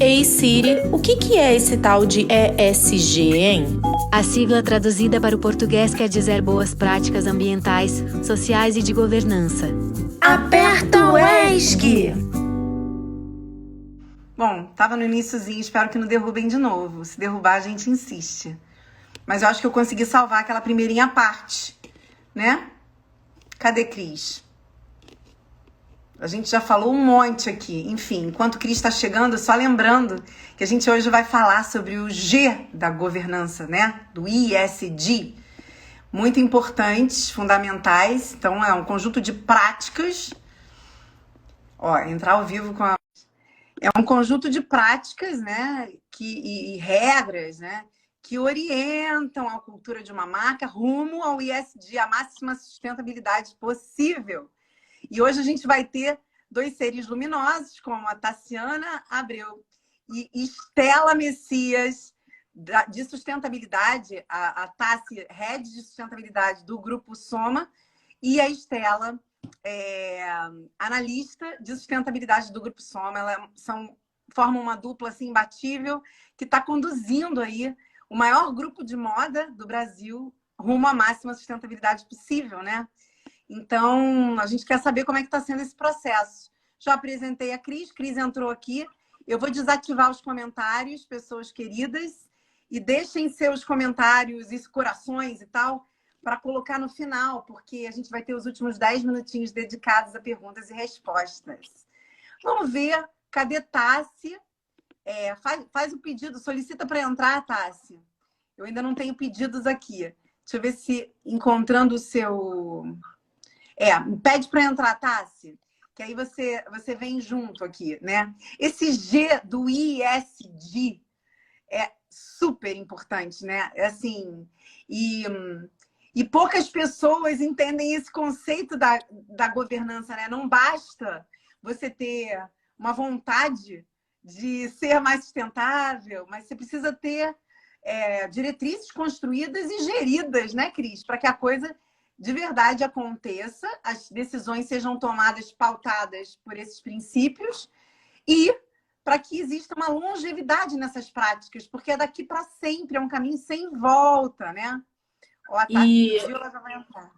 Ei Siri, o que é esse tal de ESG, hein? A sigla traduzida para o português quer dizer boas práticas ambientais, sociais e de governança. Aperta o ESC! Bom, tava no iniciozinho, espero que não derrubem de novo. Se derrubar, a gente insiste. Mas eu acho que eu consegui salvar aquela primeirinha parte, né? Cadê Cris? A gente já falou um monte aqui. Enfim, enquanto o Cris está chegando, só lembrando que a gente hoje vai falar sobre o G da governança, né? Do ESG. Muito importantes, fundamentais. Então, é um conjunto de práticas. Ó, entrar ao vivo com a... É um conjunto de práticas, né? E regras, né? Que orientam a cultura de uma marca rumo ao ESG, a máxima sustentabilidade possível. E hoje a gente vai ter dois seres luminosos, como a Tassiana Abreu e Estela Messias, de sustentabilidade, a Tassi, head de sustentabilidade do Grupo Soma, e a Estela, analista de sustentabilidade do Grupo Soma. Elas formam uma dupla assim, imbatível, que está conduzindo aí o maior grupo de moda do Brasil rumo à máxima sustentabilidade possível, né? Então, a gente quer saber como é que está sendo esse processo. Já apresentei a Cris entrou aqui. Eu vou desativar os comentários, pessoas queridas, e deixem seus comentários e corações e tal, para colocar no final, porque a gente vai ter os últimos 10 minutinhos dedicados a perguntas e respostas. Vamos ver, cadê Tassi? Faz o pedido, solicita para entrar, Tassi. Eu ainda não tenho pedidos aqui. Deixa eu ver se encontrando o seu... pede para entrar, Tassi, que aí você vem junto aqui, né? Esse G do ESG é super importante, né? Assim, e poucas pessoas entendem esse conceito da governança, né? Não basta você ter uma vontade de ser mais sustentável, mas você precisa ter diretrizes construídas e geridas, né, Cris? Para que a coisa de verdade aconteça, as decisões sejam tomadas pautadas por esses princípios e para que exista uma longevidade nessas práticas, porque é daqui para sempre, é um caminho sem volta, né? Ó, a Tati pediu, ela já vai entrar.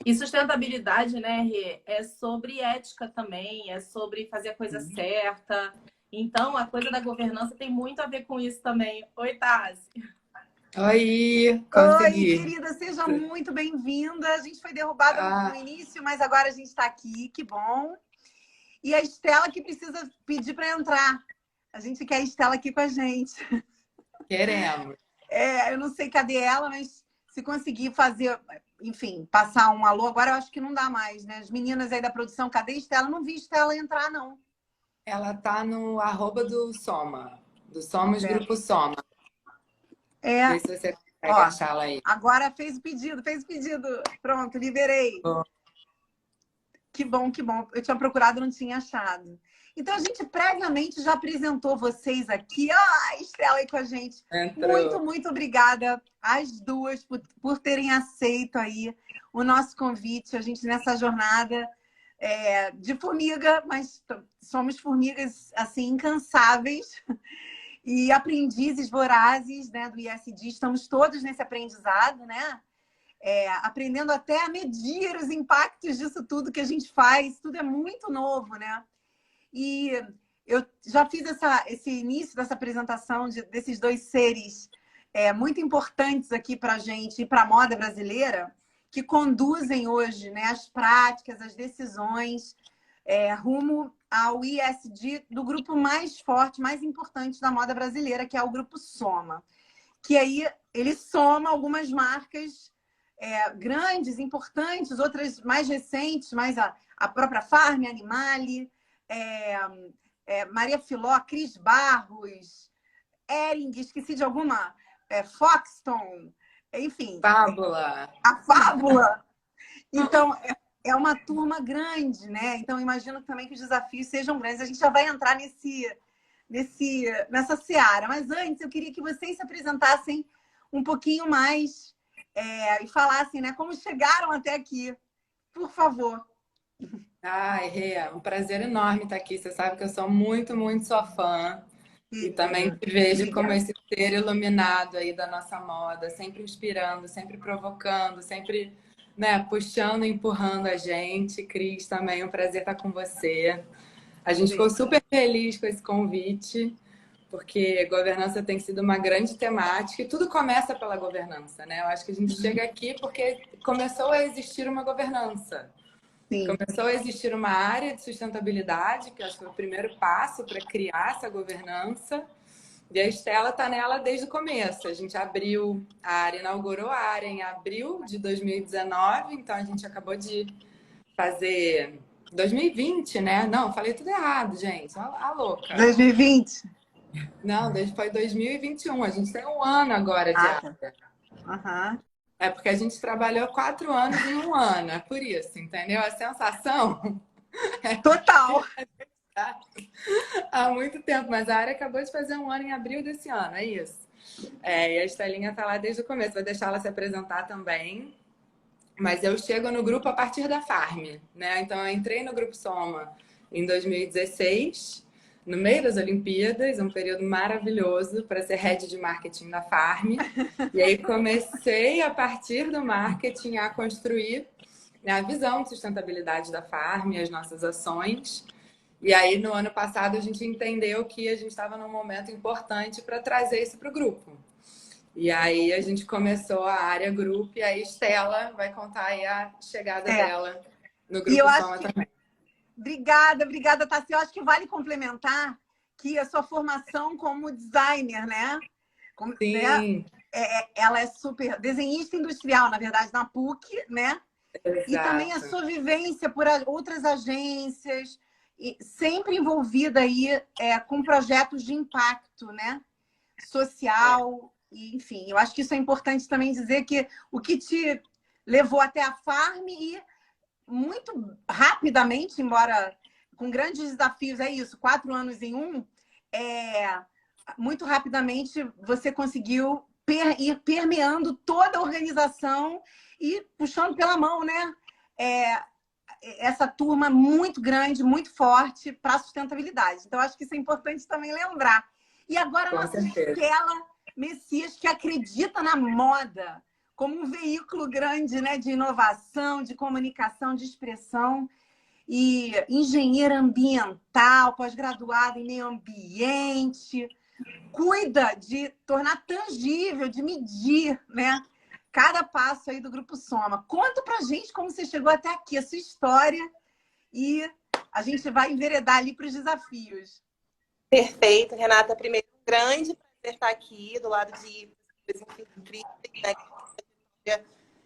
E sustentabilidade, né, Rê, é sobre ética também, é sobre fazer a coisa certa. Então, a coisa da governança tem muito a ver com isso também. Oi, Tassi. Oi, consegui. Oi, querida, seja muito bem-vinda. A gente foi derrubada no início, mas agora a gente está aqui, que bom. E a Estela que precisa pedir para entrar. A gente quer a Estela aqui com a gente. Queremos. Eu não sei cadê ela, mas se conseguir fazer, enfim, passar um alô, agora eu acho que não dá mais, né? As meninas aí da produção, cadê a Estela? Não vi a Estela entrar, não. Ela tá no @ do Soma, do Somos Grupo Soma. Vê se você consegue achá-la aí. Agora fez o pedido. Pronto, liberei. Que bom, que bom. Eu tinha procurado e não tinha achado. Então, a gente previamente já apresentou vocês aqui. Estela aí com a gente. Entrou. Muito, muito obrigada às duas por terem aceito aí o nosso convite. A gente nessa jornada de formiga, mas somos formigas, assim, incansáveis. E aprendizes vorazes, né, do ESG. Estamos todos nesse aprendizado, né? Aprendendo até a medir os impactos disso tudo que a gente faz. Tudo é muito novo, né? E eu já fiz esse início dessa apresentação desses dois seres muito importantes aqui para a gente e para a moda brasileira, que conduzem hoje, né, as práticas, as decisões rumo ao ESG do grupo mais forte, mais importante da moda brasileira, que é o Grupo Soma. Que aí ele soma algumas marcas grandes, importantes, outras mais recentes, mais a própria Farm, Animale, Maria Filó, Cris Barros, Hering, esqueci de alguma, Foxton, enfim. Fábula. A Fábula. Então, é uma turma grande, né? Então, imagino também que os desafios sejam grandes. A gente já vai entrar nessa seara. Mas antes, eu queria que vocês se apresentassem um pouquinho mais e falassem, né, como chegaram até aqui. Por favor. Ai, Rê, um prazer enorme estar aqui. Você sabe que eu sou muito, muito sua fã. E também te vejo como esse ser iluminado aí da nossa moda, sempre inspirando, sempre provocando, sempre, né, puxando e empurrando a gente. Cris, também um prazer estar com você. A gente ficou super feliz com esse convite, porque governança tem sido uma grande temática e tudo começa pela governança, né? Eu acho que a gente chega aqui porque começou a existir uma governança. Sim. Começou a existir uma área de sustentabilidade, que acho que foi o primeiro passo para criar essa governança. E a Estela está nela desde o começo. A gente abriu a área, inaugurou a área em abril de 2019, então a gente acabou de fazer 2020, né? Não, falei tudo errado, gente. A louca. 2020? Não, foi 2021. A gente tem um ano agora de área. Aham. É porque a gente trabalhou 4 anos em um ano, é por isso, entendeu? A sensação total. Há muito tempo, mas a área acabou de fazer um ano em abril desse ano, é isso. E a Estelinha tá lá desde o começo, vou deixar ela se apresentar também. Mas eu chego no grupo a partir da Farm, né? Então eu entrei no Grupo Soma em 2016, no meio das Olimpíadas, um período maravilhoso para ser head de marketing da Farm. E aí comecei, a partir do marketing, a construir, né, a visão de sustentabilidade da Farm, as nossas ações. E aí, no ano passado, a gente entendeu que a gente estava num momento importante para trazer isso para o grupo. E aí, a gente começou a área grupo e a Estela vai contar aí a chegada dela no Grupo Soma também. Obrigada, Tassi. Eu acho que vale complementar que a sua formação como designer, né? Sim. Ela é super desenhista industrial, na verdade, na PUC, né? Exato. E também a sua vivência por outras agências, e sempre envolvida aí com projetos de impacto, né? Social, e, enfim. Eu acho que isso é importante também dizer que o que te levou até a Farm e muito rapidamente, embora com grandes desafios, é isso, 4 anos em um, muito rapidamente você conseguiu ir permeando toda a organização e puxando pela mão, né? Essa turma muito grande, muito forte para a sustentabilidade. Então, acho que isso é importante também lembrar. E agora, a nossa Estela Messias, que acredita na moda como um veículo grande, né, de inovação, de comunicação, de expressão, e engenheira ambiental, pós-graduada em meio ambiente, cuida de tornar tangível, de medir, né, cada passo aí do Grupo Soma. Conta pra gente como você chegou até aqui, a sua história, e a gente vai enveredar ali para os desafios. Perfeito, Renata. Primeiro, um grande prazer estar aqui do lado de incríveis, né?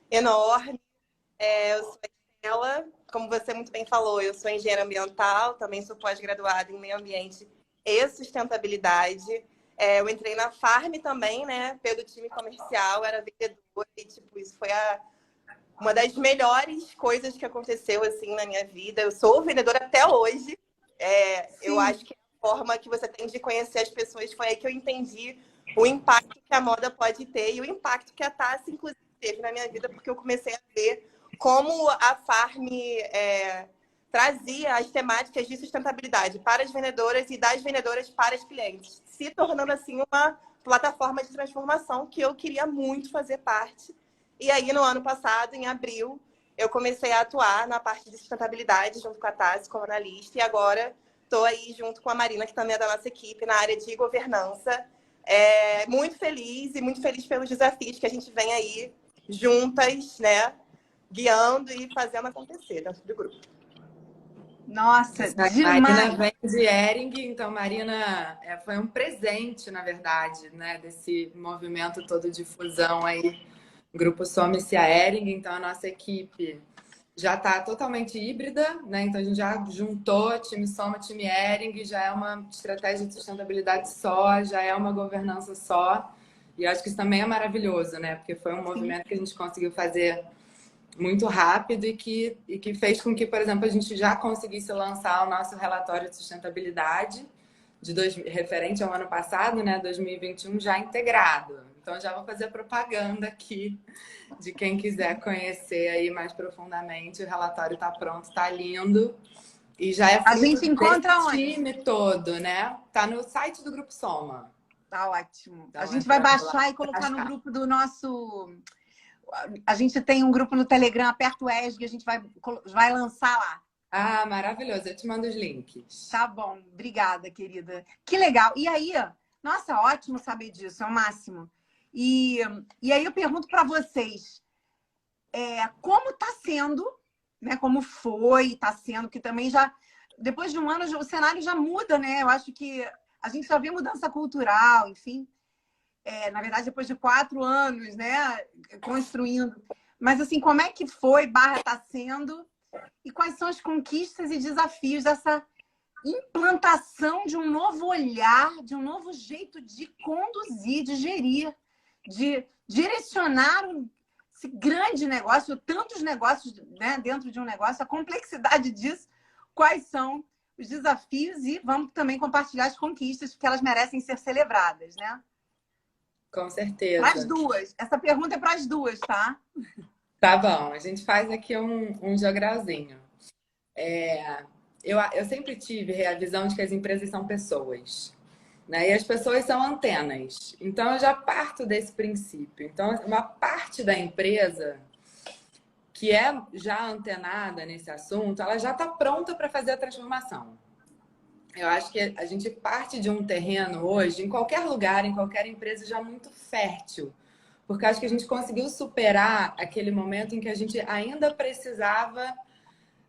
Enorme. Eu sou a Estela, como você muito bem falou, eu sou engenheira ambiental, também sou pós-graduada em meio ambiente e sustentabilidade. Eu entrei na Farm também, né, pelo time comercial, era vendedora e, tipo, isso foi uma das melhores coisas que aconteceu, assim, na minha vida. Eu sou vendedora até hoje. Eu acho que a forma que você tem de conhecer as pessoas foi aí que eu entendi o impacto que a moda pode ter e o impacto que a Tassi, inclusive, teve na minha vida, porque eu comecei a ver como a Farm trazia as temáticas de sustentabilidade para as vendedoras e das vendedoras para os clientes, se tornando assim uma plataforma de transformação que eu queria muito fazer parte. E aí, no ano passado, em abril, eu comecei a atuar na parte de sustentabilidade junto com a Tassi como analista, e agora estou aí junto com a Marina, que também é da nossa equipe, na área de governança. Muito feliz e muito feliz pelos desafios que a gente vem aí juntas, né, guiando e fazendo acontecer dentro do grupo. Nossa, demais! Marina vem de Hering, então Marina foi um presente, na verdade, né, desse movimento todo de fusão aí, Grupo Soma e Hering. Então a nossa equipe já está totalmente híbrida, né? Então a gente já juntou time Soma, time Hering, já é uma estratégia de sustentabilidade só, já é uma governança só. E eu acho que isso também é maravilhoso, né? Porque foi um movimento que a gente conseguiu fazer muito rápido e que fez com que, por exemplo, a gente já conseguisse lançar o nosso relatório de sustentabilidade referente ao ano passado, né, 2021, já integrado. Então, já vou fazer propaganda aqui de quem quiser conhecer aí mais profundamente. O relatório está pronto, está lindo. E já é A fruto gente encontra desse onde? time todo, né? Tá no site do Grupo Soma. Tá ótimo. Então, A gente vai entrando lá, baixar e colocar no baixar. grupo do nosso. A gente tem um grupo no Telegram, Aperta o ESG, a gente vai lançar lá. Ah, maravilhoso. Eu te mando os links. Tá bom, obrigada, querida. Que legal. E aí, nossa, ótimo saber disso, é o máximo. E aí eu pergunto para vocês, como está sendo, né? Como foi, está sendo, que também já, depois de um ano, o cenário já muda, né? Eu acho que a gente já vê mudança cultural, enfim. Na verdade, depois de 4 anos, né? Construindo. Mas, assim, como é que foi, está sendo? E quais são as conquistas e desafios dessa implantação de um novo olhar, de um novo jeito de conduzir, de gerir, de direcionar esse grande negócio, tantos negócios, né, dentro de um negócio, a complexidade disso, quais são os desafios e vamos também compartilhar as conquistas, porque elas merecem ser celebradas, né? Com certeza. Para as duas. Essa pergunta é para as duas, tá? Tá bom, a gente faz aqui um jogralzinho. Eu sempre tive a visão de que as empresas são pessoas, né? E as pessoas são antenas. Então, eu já parto desse princípio. Então, uma parte da empresa que é já antenada nesse assunto, ela já está pronta para fazer a transformação. Eu acho que a gente parte de um terreno hoje, em qualquer lugar, em qualquer empresa, já muito fértil. Porque acho que a gente conseguiu superar aquele momento em que a gente ainda precisava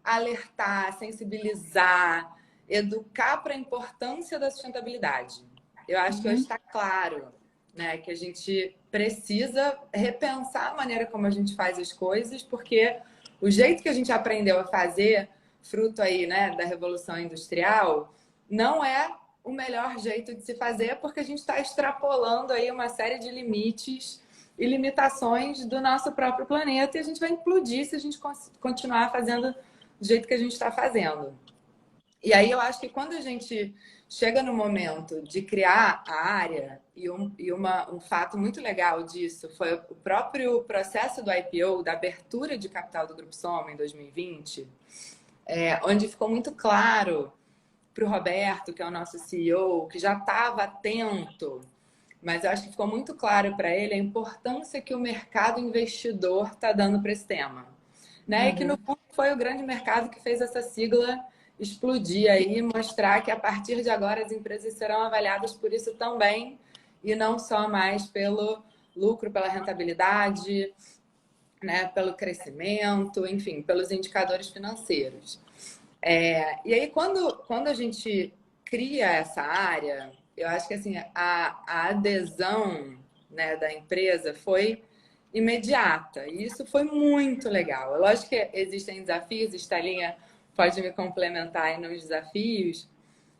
alertar, sensibilizar, educar para a importância da sustentabilidade. Eu acho que hoje está claro, né, que a gente precisa repensar a maneira como a gente faz as coisas, porque o jeito que a gente aprendeu a fazer, fruto aí, né, da Revolução Industrial, não é o melhor jeito de se fazer, porque a gente está extrapolando aí uma série de limites e limitações do nosso próprio planeta e a gente vai implodir se a gente continuar fazendo do jeito que a gente está fazendo. E aí eu acho que quando a gente chega no momento de criar a área, e um fato muito legal disso foi o próprio processo do IPO, da abertura de capital do Grupo Soma em 2020, onde ficou muito claro para o Roberto, que é o nosso CEO, que já estava atento, mas eu acho que ficou muito claro para ele a importância que o mercado investidor está dando para esse tema. Né? E que, no fundo, foi o grande mercado que fez essa sigla explodir aí e mostrar que, a partir de agora, as empresas serão avaliadas por isso também e não só mais pelo lucro, pela rentabilidade, né? Pelo crescimento, enfim, pelos indicadores financeiros. E aí, quando a gente cria essa área, eu acho que assim, a adesão, né, da empresa foi imediata. E isso foi muito legal. Lógico que existem desafios, Estalinha pode me complementar aí nos desafios,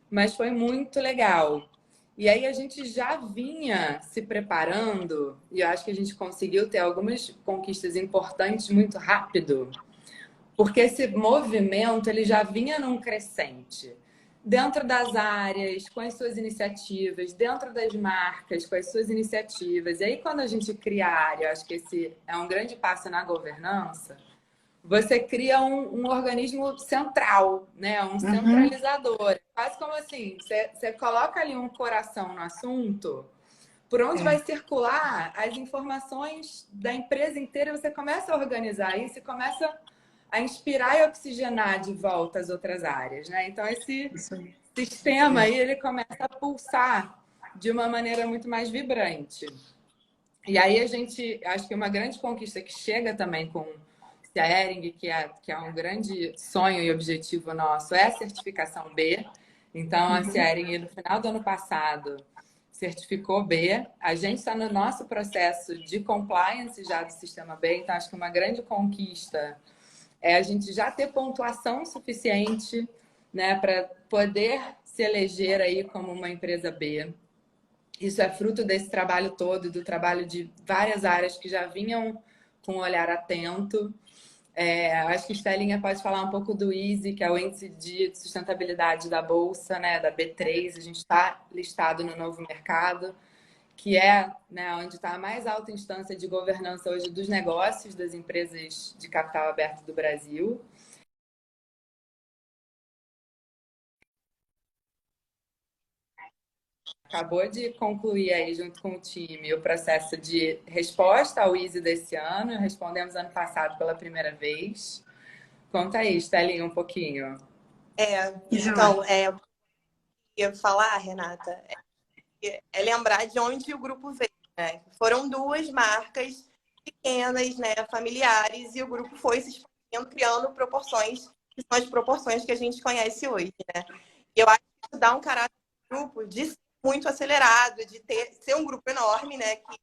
mas foi muito legal. E aí a gente já vinha se preparando, e eu acho que a gente conseguiu ter algumas conquistas importantes muito rápido, porque esse movimento ele já vinha num crescente. Dentro das áreas, com as suas iniciativas, dentro das marcas, com as suas iniciativas. E aí, quando a gente cria a área, eu acho que esse é um grande passo na governança, você cria um organismo central, né? Um centralizador. Quase como assim, você coloca ali um coração no assunto, por onde vai circular as informações da empresa inteira, você começa a organizar isso e começa a inspirar e oxigenar de volta as outras áreas, né? Então, esse sistema aí, ele começa a pulsar de uma maneira muito mais vibrante. E aí, acho que uma grande conquista que chega também com a Hering, que é um grande sonho e objetivo nosso, é a certificação B. Então, a Hering, no final do ano passado, certificou B. A gente está no nosso processo de compliance já do sistema B, então acho que uma grande conquista é a gente já ter pontuação suficiente, né, para poder se eleger aí como uma empresa B. Isso é fruto desse trabalho todo, do trabalho de várias áreas que já vinham com um olhar atento. Acho que a Estelinha pode falar um pouco do ISE, que é o Índice de Sustentabilidade da Bolsa, né, da B3. A gente está listado no novo mercado, que é, né, onde está a mais alta instância de governança hoje dos negócios das empresas de capital aberto do Brasil. acabou de concluir aí, junto com o time, o processo de resposta ao Easy desse ano. Respondemos ano passado pela primeira vez. Conta aí, Estelinha, um pouquinho. Então, ia falar, Renata, lembrar de onde o grupo veio, né? Foram duas marcas pequenas, né, familiares, e o grupo foi se expandindo, criando proporções que são as proporções que a gente conhece hoje, né? E eu acho que isso dá um caráter do grupo de ser muito acelerado, de ser um grupo enorme, né, que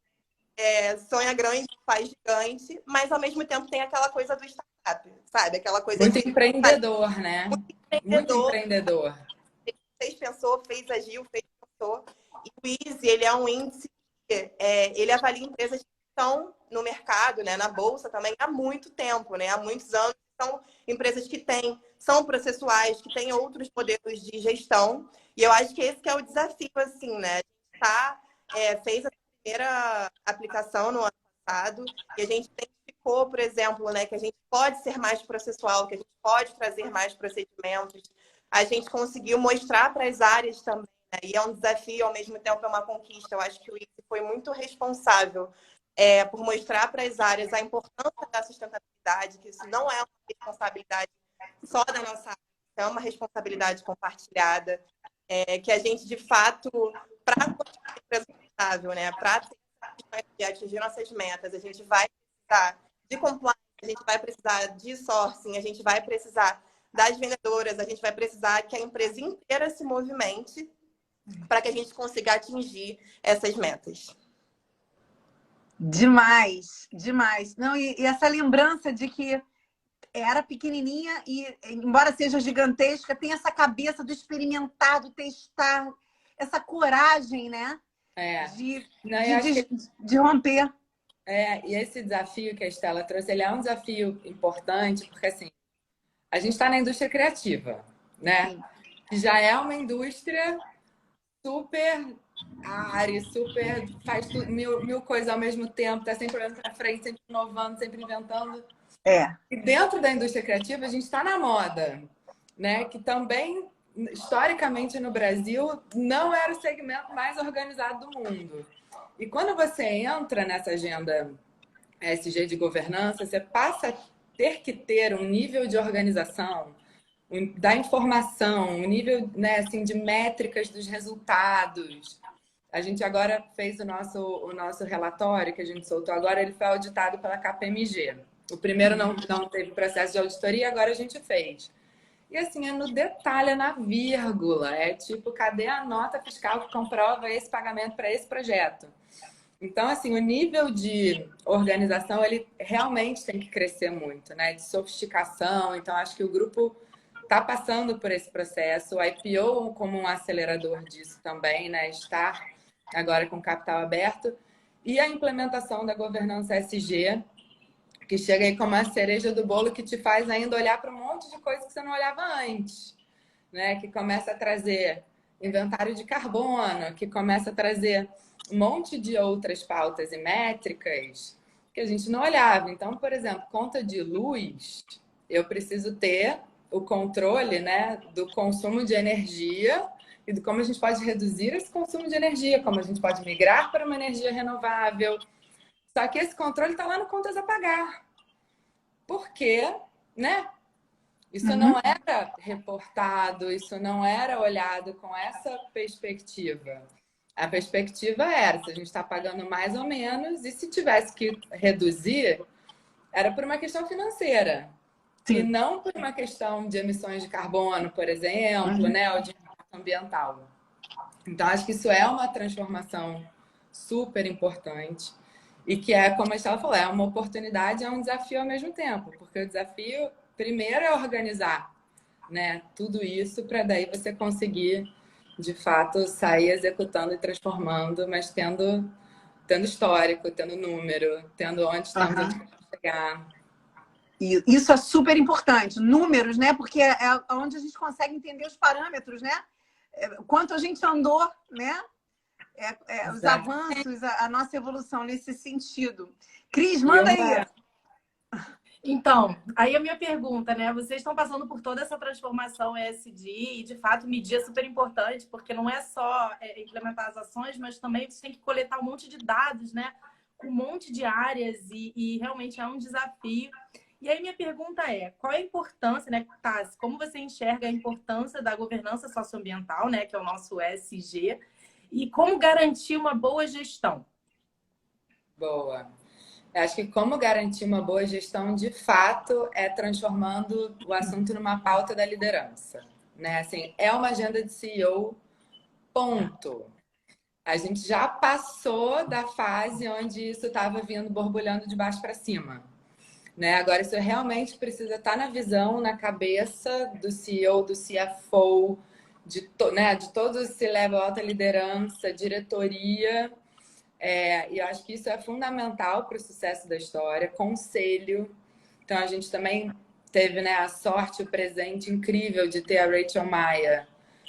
sonha grande, faz gigante, mas ao mesmo tempo tem aquela coisa do startup, sabe? Aquela coisa muito empreendedor, né? Muito empreendedor. Fez, pensou, fez, agiu, fez, pensou. E o Easy, ele é um índice que ele avalia empresas que estão no mercado, né, na bolsa também há muito tempo, né, há muitos anos. São empresas que são processuais, que têm outros modelos de gestão. E eu acho que esse que é o desafio, assim, né? A gente fez a primeira aplicação no ano passado e a gente identificou, por exemplo, né, que a gente pode ser mais processual, que a gente pode trazer mais procedimentos. A gente conseguiu mostrar para as áreas também, né? E é um desafio, ao mesmo tempo é uma conquista. Eu acho que o Easy foi muito responsável por mostrar para as áreas a importância da sustentabilidade, que isso não é uma responsabilidade só da nossa área, é uma responsabilidade compartilhada, que a gente, de fato, para continuar empresa sustentável, né, para atingir nossas metas, a gente vai precisar de compliance, a gente vai precisar de sourcing, a gente vai precisar das vendedoras, a gente vai precisar que a empresa inteira se movimente para que a gente consiga atingir essas metas. Demais, demais. Não, e essa lembrança de que era pequenininha e, embora seja gigantesca, tem essa cabeça do experimentar, do testar, essa coragem, né? De romper. E esse desafio que a Estela trouxe, ele é um desafio importante, porque assim, a gente está na indústria criativa, né? Que já é uma indústria super super faz mil coisas ao mesmo tempo, está sempre olhando para frente, sempre inovando, sempre inventando. E dentro da indústria criativa, a gente está na moda, né? Que também, historicamente no Brasil, não era o segmento mais organizado do mundo. E quando você entra nessa agenda ESG de governança, você passa a ter que ter um nível de organização da informação, um nível, né, assim, de métricas dos resultados. A gente agora fez o nosso relatório que a gente soltou agora, ele foi auditado pela KPMG. O primeiro não teve processo de auditoria, agora a gente fez. E assim, é no detalhe, é na vírgula. É tipo, cadê a nota fiscal que comprova esse pagamento para esse projeto? Então, assim, o nível de organização, ele realmente tem que crescer muito, né? De sofisticação. Então, acho que o grupo está passando por esse processo. O IPO como um acelerador disso também, né? Estar agora com capital aberto. E a implementação da governança ESG, que chega aí como a cereja do bolo, que te faz ainda olhar para um monte de coisa que você não olhava antes, né? Que começa a trazer inventário de carbono, que começa a trazer um monte de outras pautas e métricas que a gente não olhava. Então, por exemplo, conta de luz, eu preciso ter o controle, né, do consumo de energia e de como a gente pode reduzir esse consumo de energia, como a gente pode migrar para uma energia renovável. Só que esse controle está lá no contas a pagar. Porque, né? Isso não era reportado, isso não era olhado com essa perspectiva. A perspectiva era, se a gente está pagando mais ou menos, e se tivesse que reduzir, era por uma questão financeira. Sim. E não por uma questão de emissões de carbono, por exemplo, né? Ou de impacto ambiental. Então, acho que isso é uma transformação super importante. E que é, como a Estela falou, é uma oportunidade, é um desafio ao mesmo tempo. Porque o desafio, primeiro, é organizar, né, tudo isso para daí você conseguir, de fato, sair executando e transformando, mas tendo histórico, tendo número, tendo onde estamos a chegar. E isso é super importante. Números, né? Porque é onde a gente consegue entender os parâmetros, né? Quanto a gente andou, né? Os avanços, a nossa evolução nesse sentido. Cris, manda aí. Então, aí a minha pergunta, né? Vocês estão passando por toda essa transformação ESG e, de fato, medir é super importante, porque não é só implementar as ações, mas também você tem que coletar um monte de dados, né? Com um monte de áreas e realmente é um desafio. E aí minha pergunta é, qual é a importância, né, Tassi, como você enxerga a importância da governança socioambiental, né, que é o nosso ESG, e como garantir uma boa gestão? Boa. Eu acho que como garantir uma boa gestão, de fato, é transformando o assunto numa pauta da liderança, né? Assim, é uma agenda de CEO, ponto. A gente já passou da fase onde isso estava vindo borbulhando de baixo para cima, né? Agora, isso realmente precisa estar na visão, na cabeça do CEO, do CFO, né? De todos os C-level, alta liderança, diretoria. E eu acho que isso é fundamental para o sucesso da história. Conselho. Então, a gente também teve, né, a sorte, o presente incrível de ter a Rachel Maia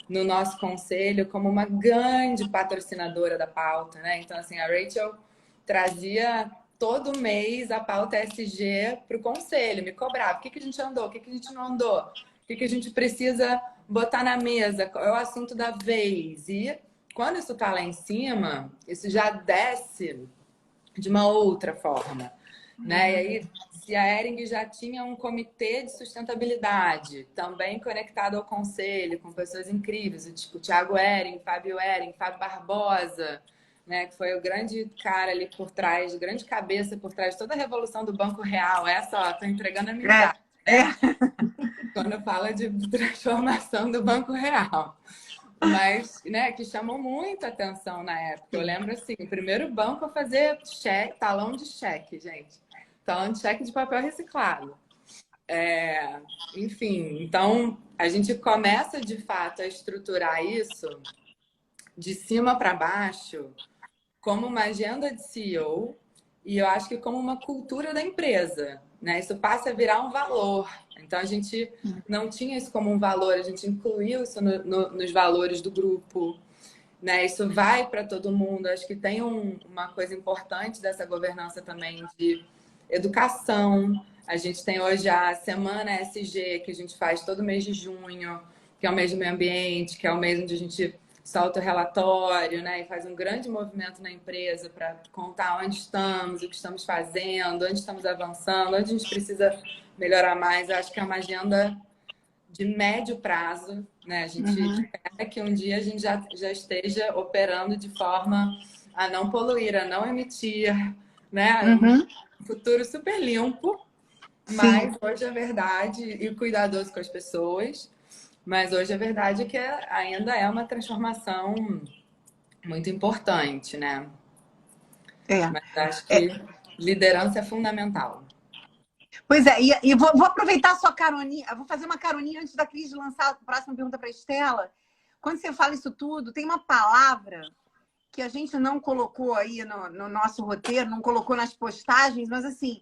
no nosso conselho como uma grande patrocinadora da pauta, né? Então, assim, a Rachel trazia todo mês a pauta ESG para o conselho, me cobrava. O que a gente andou? O que a gente não andou? O que a gente precisa botar na mesa? Qual é o assunto da vez? E quando isso está lá em cima, isso já desce de uma outra forma, né? E aí, se a Hering já tinha um comitê de sustentabilidade, também conectado ao conselho, com pessoas incríveis, tipo o Thiago Hering, Fábio Barbosa, né? Que foi o grande cara ali por trás, grande cabeça por trás de toda a revolução do Banco Real. Essa, ó, tô entregando a minha idade, né? Quando fala de transformação do Banco Real. Mas, né, que chamou muita atenção na época. Eu lembro, assim, o primeiro banco a fazer talão de cheque, gente. Talão de cheque de papel reciclado. Enfim, então, a gente começa, de fato, a estruturar isso de cima para baixo como uma agenda de CEO e eu acho que como uma cultura da empresa, né? Isso passa a virar um valor. Então, a gente não tinha isso como um valor, a gente incluiu isso nos valores do grupo, né? Isso vai para todo mundo. Acho que tem uma coisa importante dessa governança também de educação. A gente tem hoje a Semana ESG, que a gente faz todo mês de junho, que é o mês do meio ambiente, que é o mês onde a gente solta o relatório, né? E faz um grande movimento na empresa para contar onde estamos, o que estamos fazendo, onde estamos avançando, onde a gente precisa melhorar mais. Eu acho que é uma agenda de médio prazo, né? A gente espera que um dia a gente já esteja operando de forma a não poluir, a não emitir, né? Um futuro super limpo, mas hoje a verdade, e cuidadoso com as pessoas, mas hoje a verdade é que ainda é uma transformação muito importante, né? Mas acho que liderança é fundamental. Pois é, e vou aproveitar a sua caroninha, vou fazer uma caroninha antes da Cris lançar a próxima pergunta para a Estela. Quando você fala isso tudo, tem uma palavra que a gente não colocou aí no nosso roteiro, não colocou nas postagens, mas assim,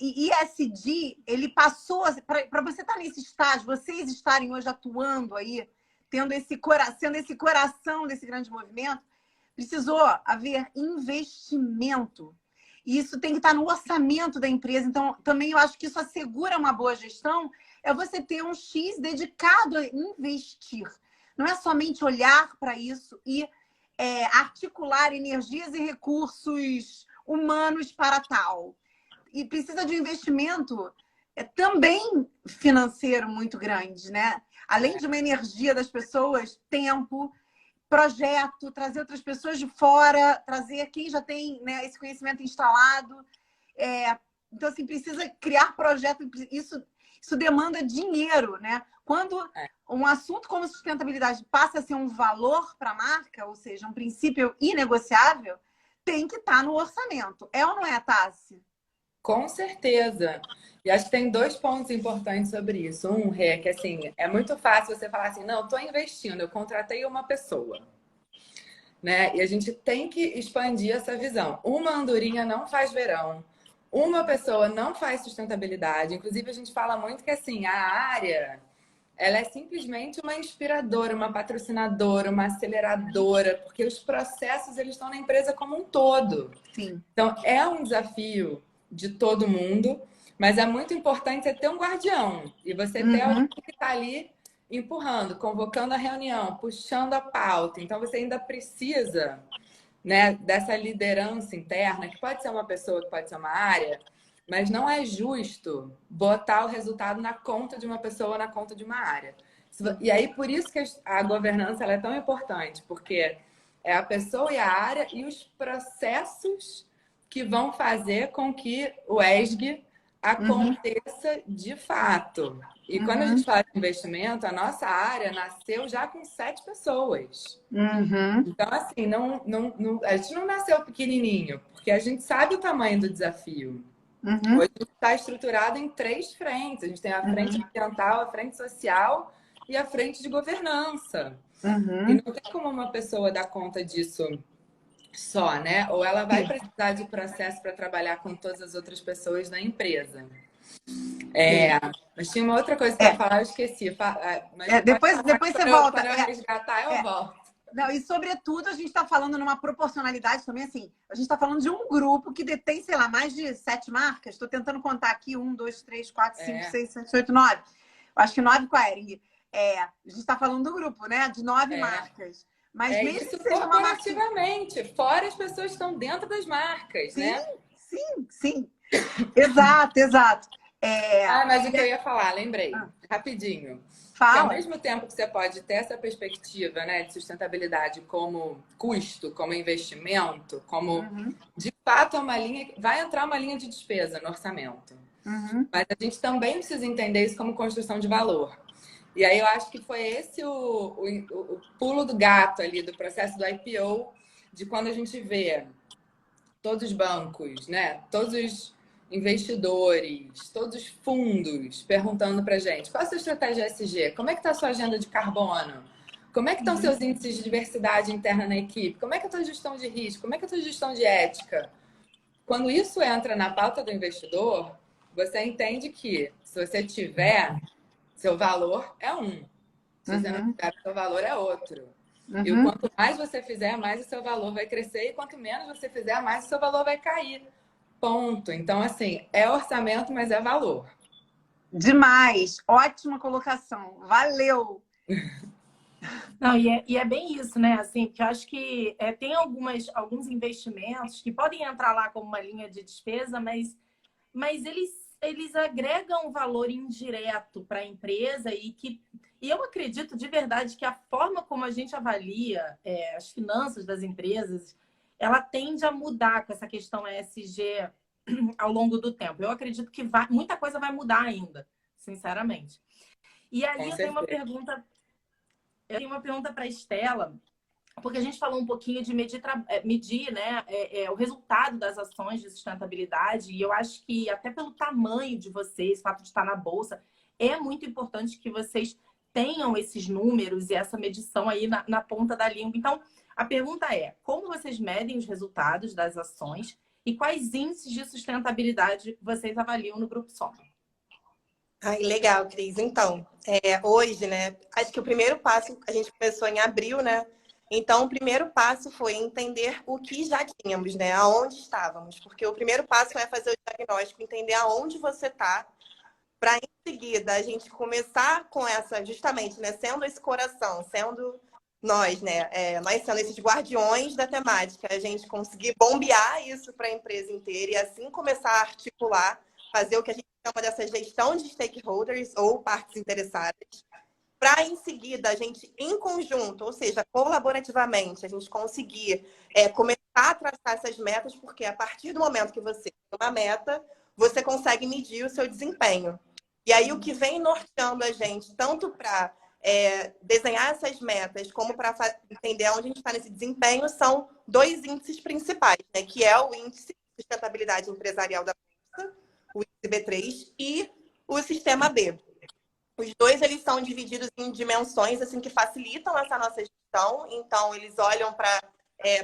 ESG, ele passou, para você estar nesse estágio, vocês estarem hoje atuando aí, sendo esse coração desse grande movimento, precisou haver investimento. E isso tem que estar no orçamento da empresa. Então, também eu acho que isso assegura uma boa gestão, é você ter um X dedicado a investir. Não é somente olhar para isso e articular energias e recursos humanos para tal. E precisa de um investimento também financeiro muito grande, né? Além de uma energia das pessoas, tempo, projeto, trazer outras pessoas de fora, trazer quem já tem, né, esse conhecimento instalado. Então, assim, precisa criar projeto. Isso demanda dinheiro, né? Quando um assunto como sustentabilidade passa a ser um valor para a marca, ou seja, um princípio inegociável, tem que estar no orçamento. É ou não é, Tassi? Com certeza. E acho que tem 2 pontos importantes sobre isso. Um, Rê, que assim, é muito fácil você falar assim, não, estou investindo, eu contratei uma pessoa. Né? E a gente tem que expandir essa visão. Uma andorinha não faz verão. Uma pessoa não faz sustentabilidade. Inclusive, a gente fala muito que assim, a área, ela é simplesmente uma inspiradora, uma patrocinadora, uma aceleradora, porque os processos, eles estão na empresa como um todo. Sim. Então, é um desafio de todo mundo, Mas é muito importante você ter um guardião e você ter alguém que está ali empurrando, convocando a reunião, puxando a pauta. Então, você ainda precisa, né, dessa liderança interna, que pode ser uma pessoa, que pode ser uma área, mas não é justo botar o resultado na conta de uma pessoa, na conta de uma área. E aí, por isso que a governança ela é tão importante, porque é a pessoa e a área e os processos que vão fazer com que o ESG aconteça de fato. E quando a gente fala de investimento, a nossa área nasceu já com 7 pessoas. Então, assim, a gente não nasceu pequenininho, porque a gente sabe o tamanho do desafio. Hoje a gente está estruturado em 3 frentes. A gente tem a frente ambiental, a frente social e a frente de governança. E não tem como uma pessoa dar conta disso só, né? Ou ela vai precisar de processo para trabalhar com todas as outras pessoas na empresa. Mas tinha uma outra coisa que eu ia falar, eu esqueci. Mas depois você volta. Quando eu resgatar, eu volto. Não, e sobretudo a gente está falando numa proporcionalidade também, assim, a gente está falando de um grupo que detém, sei lá, mais de 7 marcas. Estou tentando contar aqui, 1, 2, 3, 4, 5, 6, 7, 8, 9. Acho que 9 com a Ering. A gente está falando do grupo, né? De 9 marcas. Mas mesmo isso que seja uma marca... fora as pessoas que estão dentro das marcas, né? Sim. Exato. Mas o que eu ia falar, lembrei, rapidinho. Fala. Que ao mesmo tempo que você pode ter essa perspectiva, né, de sustentabilidade como custo, como investimento, como de fato uma linha, vai entrar uma linha de despesa no orçamento. Mas a gente também precisa entender isso como construção de valor. E aí eu acho que foi esse o pulo do gato ali do processo do IPO, de quando a gente vê todos os bancos, né, todos os investidores, todos os fundos perguntando pra gente: qual é a sua estratégia ESG? Como é que tá a sua agenda de carbono? Como é que estão seus índices de diversidade interna na equipe? Como é que é a tua gestão de risco? Como é que é a tua gestão de ética? Quando isso entra na pauta do investidor, você entende que se você tiver, seu valor é um. Se você não tiver, seu valor é outro. E o quanto mais você fizer, mais o seu valor vai crescer. E quanto menos você fizer, mais o seu valor vai cair. Ponto. Então, assim, é orçamento, mas é valor. Demais. Ótima colocação. Valeu. Não, e é bem isso, né? Assim, que eu acho que tem alguns investimentos que podem entrar lá como uma linha de despesa, mas eles agregam valor indireto para a empresa e eu acredito de verdade que a forma como a gente avalia as finanças das empresas, ela tende a mudar com essa questão ESG ao longo do tempo. Eu acredito que muita coisa vai mudar ainda, sinceramente. E aí eu tenho uma pergunta para a Estela, porque a gente falou um pouquinho de medir né, o resultado das ações de sustentabilidade, e eu acho que até pelo tamanho de vocês, o fato de estar na Bolsa, é muito importante que vocês tenham esses números e essa medição aí na ponta da língua. Então, a pergunta é: como vocês medem os resultados das ações e quais índices de sustentabilidade vocês avaliam no Grupo Soma? Ai, legal, Cris. Então, hoje, né, acho que o primeiro passo, a gente começou em abril, né? Então, o primeiro passo foi entender o que já tínhamos, né? Aonde estávamos. Porque o primeiro passo é fazer o diagnóstico, entender aonde você está, para em seguida a gente começar com essa, justamente, né? Sendo esse coração, sendo nós, né? Nós sendo esses guardiões da temática, a gente conseguir bombear isso para a empresa inteira e assim começar a articular, fazer o que a gente chama dessa gestão de stakeholders ou partes interessadas, para em seguida a gente, em conjunto, ou seja, colaborativamente, a gente conseguir começar a traçar essas metas, porque a partir do momento que você tem uma meta, você consegue medir o seu desempenho. E aí o que vem norteando a gente, tanto para desenhar essas metas, como para entender onde a gente está nesse desempenho, são 2 índices principais, né? Que é o índice de sustentabilidade empresarial da Bolsa, o índice B3, e o sistema B. Os 2, eles são divididos em dimensões assim, que facilitam essa nossa gestão. Então, eles olham para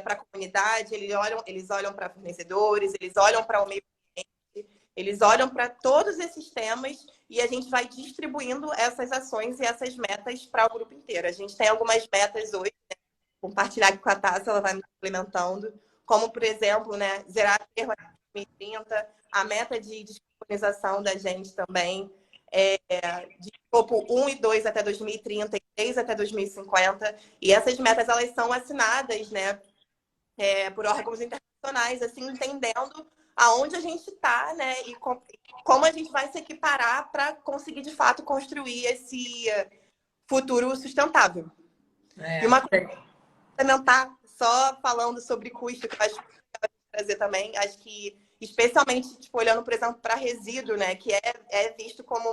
a comunidade, eles olham para fornecedores, eles olham para o meio ambiente, eles olham para todos esses temas e a gente vai distribuindo essas ações e essas metas para o grupo inteiro. A gente tem algumas metas hoje, né? Compartilhar aqui com a Tássia, ela vai me implementando, como, por exemplo, né, zerar aterro até 2030, a meta de descarbonização da gente também, de escopo 1 e 2 até 2030 e 3 até 2050. E essas metas, elas são assinadas, né, por órgãos internacionais, assim, entendendo aonde a gente está, né, e como a gente vai se equiparar para conseguir, de fato, construir esse futuro sustentável. E uma coisa que eu complementar, só falando sobre custo, que eu acho que eu vou trazer também, acho que, especialmente, tipo, olhando, por exemplo, para resíduo, né, que é visto como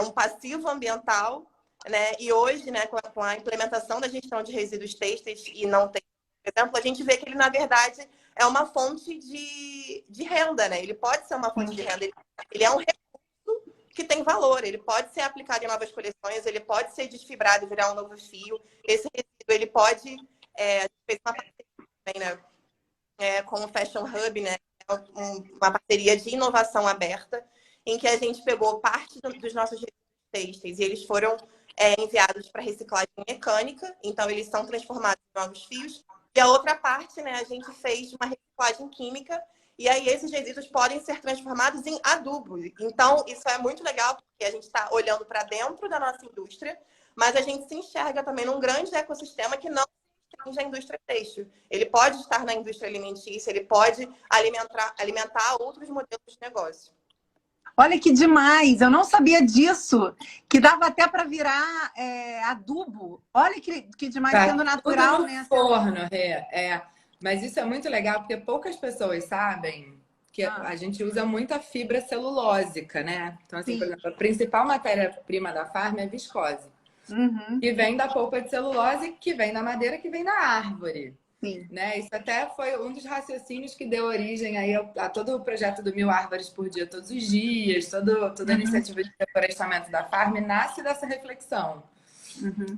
um passivo ambiental, né, e hoje, né, com a implementação da gestão de resíduos têxteis e não têxteis, por exemplo, a gente vê que ele, na verdade, é uma fonte de renda, né? Ele pode ser uma fonte de renda. Ele é um recurso que tem valor. Ele pode ser aplicado em novas coleções, ele pode ser desfibrado e virar um novo fio. Esse resíduo, ele pode... a gente fez uma parceria também, né, com o Fashion Hub, né? Uma parceria de inovação aberta, em que a gente pegou parte dos nossos resíduos têxteis e eles foram enviados para reciclagem mecânica. Então, eles são transformados em novos fios. E a outra parte, né, a gente fez uma reciclagem química e aí esses resíduos podem ser transformados em adubo. Então, isso é muito legal porque a gente está olhando para dentro da nossa indústria, mas a gente se enxerga também num grande ecossistema que não restringe a indústria têxtil. Ele pode estar na indústria alimentícia, ele pode alimentar outros modelos de negócio. Olha que demais! Eu não sabia disso, que dava até para virar adubo. Olha que demais, sendo natural, tudo no né? forno, Mas isso é muito legal, porque poucas pessoas sabem que a gente usa muita fibra celulósica, né? Então, assim, por exemplo, a principal matéria-prima da farm é viscose. Que vem da polpa de celulose, que vem da madeira, que vem da árvore. Sim. Né? Isso até foi um dos raciocínios que deu origem aí a todo o projeto do 1000 árvores por dia todos os dias, toda a iniciativa de reflorestamento da farm nasce dessa reflexão.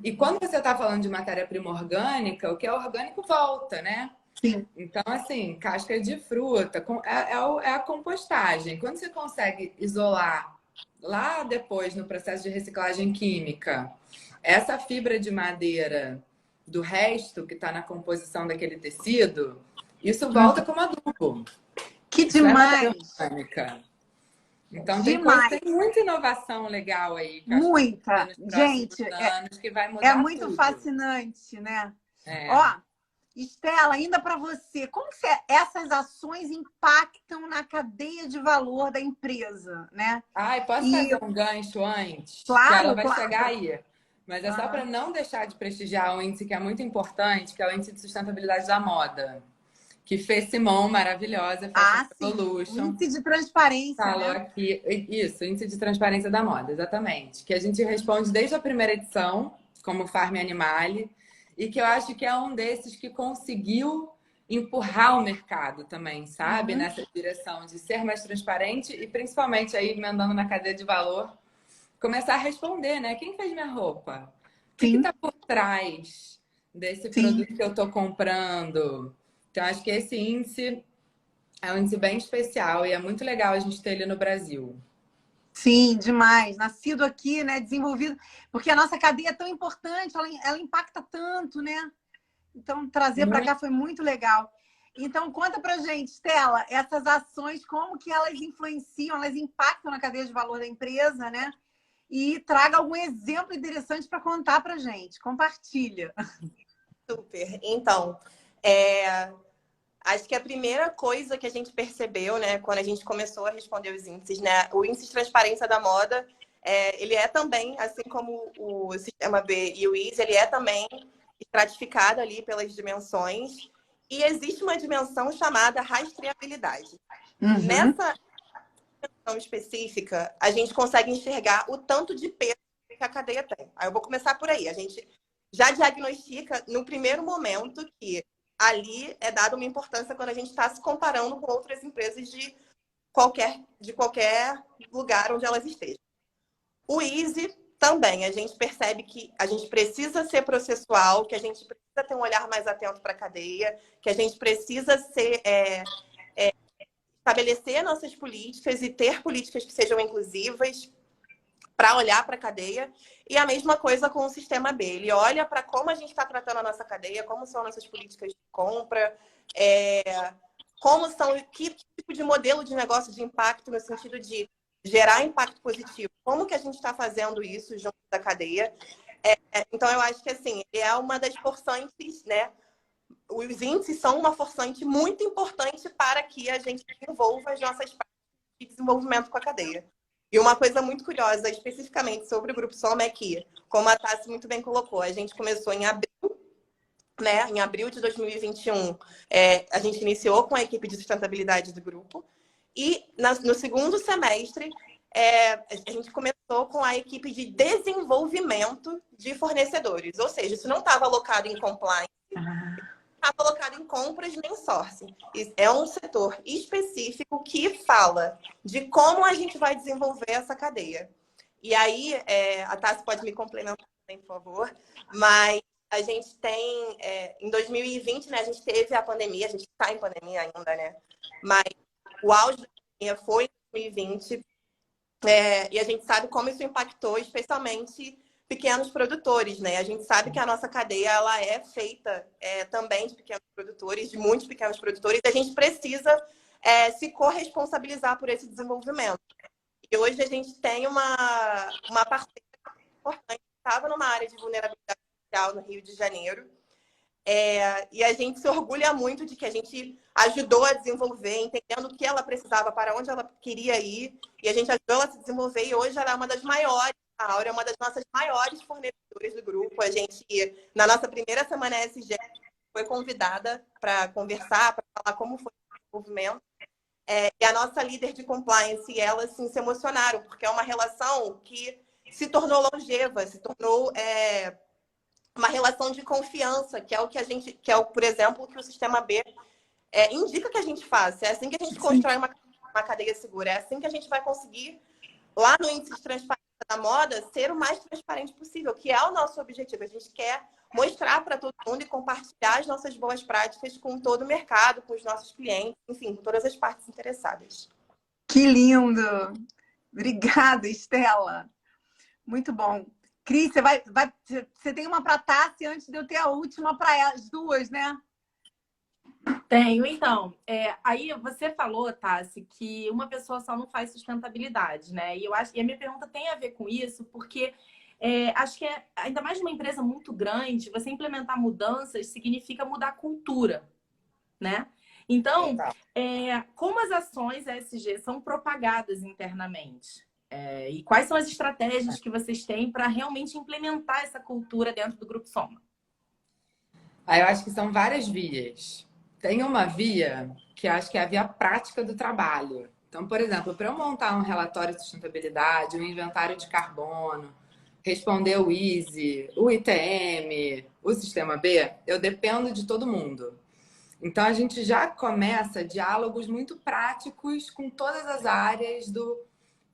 E quando você está falando de matéria-prima orgânica, o que é orgânico volta, né? Sim. Então, assim, casca de fruta, é a compostagem. Quando você consegue isolar lá depois no processo de reciclagem química essa fibra de madeira do resto que está na composição daquele tecido, isso volta como adubo. Que demais! Então tem muita inovação legal aí. Muita! Gente, anos, que vai mudar muito tudo. Fascinante, né? Ó, Estela, ainda para você, como que essas ações impactam na cadeia de valor da empresa, né? Posso fazer um gancho antes? Claro, que ela vai chegar aí. Mas é só para não deixar de prestigiar um índice que é muito importante, que é o índice de sustentabilidade da moda. Que Fê Simon, maravilhosa, Fashion Revolution. Índice de transparência, falou né? aqui. Isso, índice de transparência da moda, exatamente. Que a gente responde desde a primeira edição, como Farm Animale, e que eu acho que é um desses que conseguiu empurrar o mercado também, sabe? Nessa direção de ser mais transparente e principalmente aí, emendando na cadeia de valor, começar a responder, né? Quem fez minha roupa? O que está por trás desse produto que eu estou comprando? Então, acho que esse índice é um índice bem especial e é muito legal a gente ter ele no Brasil. Sim, demais. Nascido aqui, né? Desenvolvido. Porque a nossa cadeia é tão importante, ela impacta tanto, né? Então, trazer para cá foi muito legal. Então, conta pra gente, Stella, essas ações, como que elas influenciam, elas impactam na cadeia de valor da empresa, né? E traga algum exemplo interessante para contar pra gente. Compartilha. Super. Então, acho que a primeira coisa que a gente percebeu, né, quando a gente começou a responder os índices, né, o índice de transparência da moda, ele é também, assim como o Sistema B e o ISE, ele é também estratificado ali pelas dimensões. E existe uma dimensão chamada rastreabilidade. Nessa dimensão específica, a gente consegue enxergar o tanto de peso que a cadeia tem. Aí eu vou começar por aí. A gente já diagnostica no primeiro momento que ali é dada uma importância quando a gente está se comparando com outras empresas de qualquer lugar onde elas estejam. O ISE também, a gente percebe que a gente precisa ser processual, que a gente precisa ter um olhar mais atento para a cadeia, que a gente precisa estabelecer nossas políticas e ter políticas que sejam inclusivas para olhar para a cadeia. E a mesma coisa com o Sistema B. Ele olha para como a gente está tratando a nossa cadeia, como são nossas políticas de compra, que tipo de modelo de negócio de impacto no sentido de gerar impacto positivo. Como que a gente está fazendo isso junto da cadeia? Então, eu acho que, assim, é uma das forçantes, né? Os índices são uma forçante muito importante para que a gente desenvolva as nossas práticas de desenvolvimento com a cadeia. E uma coisa muito curiosa, especificamente sobre o Grupo Soma, é que, como a Tassi muito bem colocou, a gente começou em abril, né? Em abril de 2021, a gente iniciou com a equipe de sustentabilidade do grupo. E no segundo semestre, a gente começou com a equipe de desenvolvimento de fornecedores. Ou seja, isso não estava alocado em compliance, estava alocado em compras nem sourcing. É um setor específico que fala de como a gente vai desenvolver essa cadeia. E aí, a Tassi pode me complementar também, por favor, mas a gente tem, em 2020, né, a gente teve a pandemia, a gente está em pandemia ainda, né? Mas o auge da pandemia foi em 2020, e a gente sabe como isso impactou, especialmente pequenos produtores, né? A gente sabe que a nossa cadeia ela é feita também de pequenos produtores, de muitos pequenos produtores, e a gente precisa se corresponsabilizar por esse desenvolvimento. E hoje a gente tem uma parceira importante que estava numa área de vulnerabilidade social no Rio de Janeiro, e a gente se orgulha muito de que a gente ajudou a desenvolver, entendendo o que ela precisava, para onde ela queria ir, e a gente ajudou ela a se desenvolver, e hoje ela é uma das maiores, a Áurea é uma das nossas maiores fornecedoras do grupo. A gente, na nossa primeira semana ESG, foi convidada para conversar, para falar como foi o desenvolvimento, e a nossa líder de compliance e ela assim, se emocionaram, porque é uma relação que se tornou longeva, se tornou uma relação de confiança, que é o que a gente, por exemplo, que o Sistema B indica que a gente faça. É assim que a gente constrói uma cadeia segura. É assim que a gente vai conseguir, lá no índice de transparência da moda, ser o mais transparente possível, que é o nosso objetivo. A gente quer mostrar para todo mundo e compartilhar as nossas boas práticas com todo o mercado, com os nossos clientes, enfim, com todas as partes interessadas. Que lindo! Obrigada, Estela. Muito bom. Cris, você tem uma para a Tassi antes de eu ter a última para as duas, né? Tenho, então. Aí você falou, Tassi, que uma pessoa só não faz sustentabilidade, né? E eu acho, e a minha pergunta tem a ver com isso, porque acho que ainda mais numa empresa muito grande, você implementar mudanças significa mudar a cultura, né? Então, como as ações ESG são propagadas internamente? E quais são as estratégias que vocês têm para realmente implementar essa cultura dentro do Grupo Soma? Eu acho que são várias vias. Tem uma via que eu acho que é a via prática do trabalho. Então, por exemplo, para eu montar um relatório de sustentabilidade, um inventário de carbono, responder o ISE, o ITM, o Sistema B, eu dependo de todo mundo. Então, a gente já começa diálogos muito práticos com todas as áreas do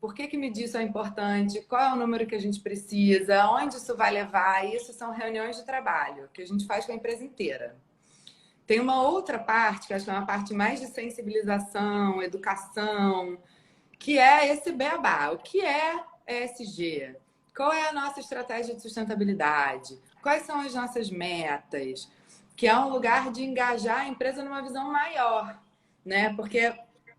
por que medir isso é importante, qual é o número que a gente precisa, onde isso vai levar. Isso são reuniões de trabalho que a gente faz com a empresa inteira. Tem uma outra parte, que acho que é uma parte mais de sensibilização, educação, que é esse beabá. O que é ESG? Qual é a nossa estratégia de sustentabilidade? Quais são as nossas metas? Que é um lugar de engajar a empresa numa visão maior, né? Porque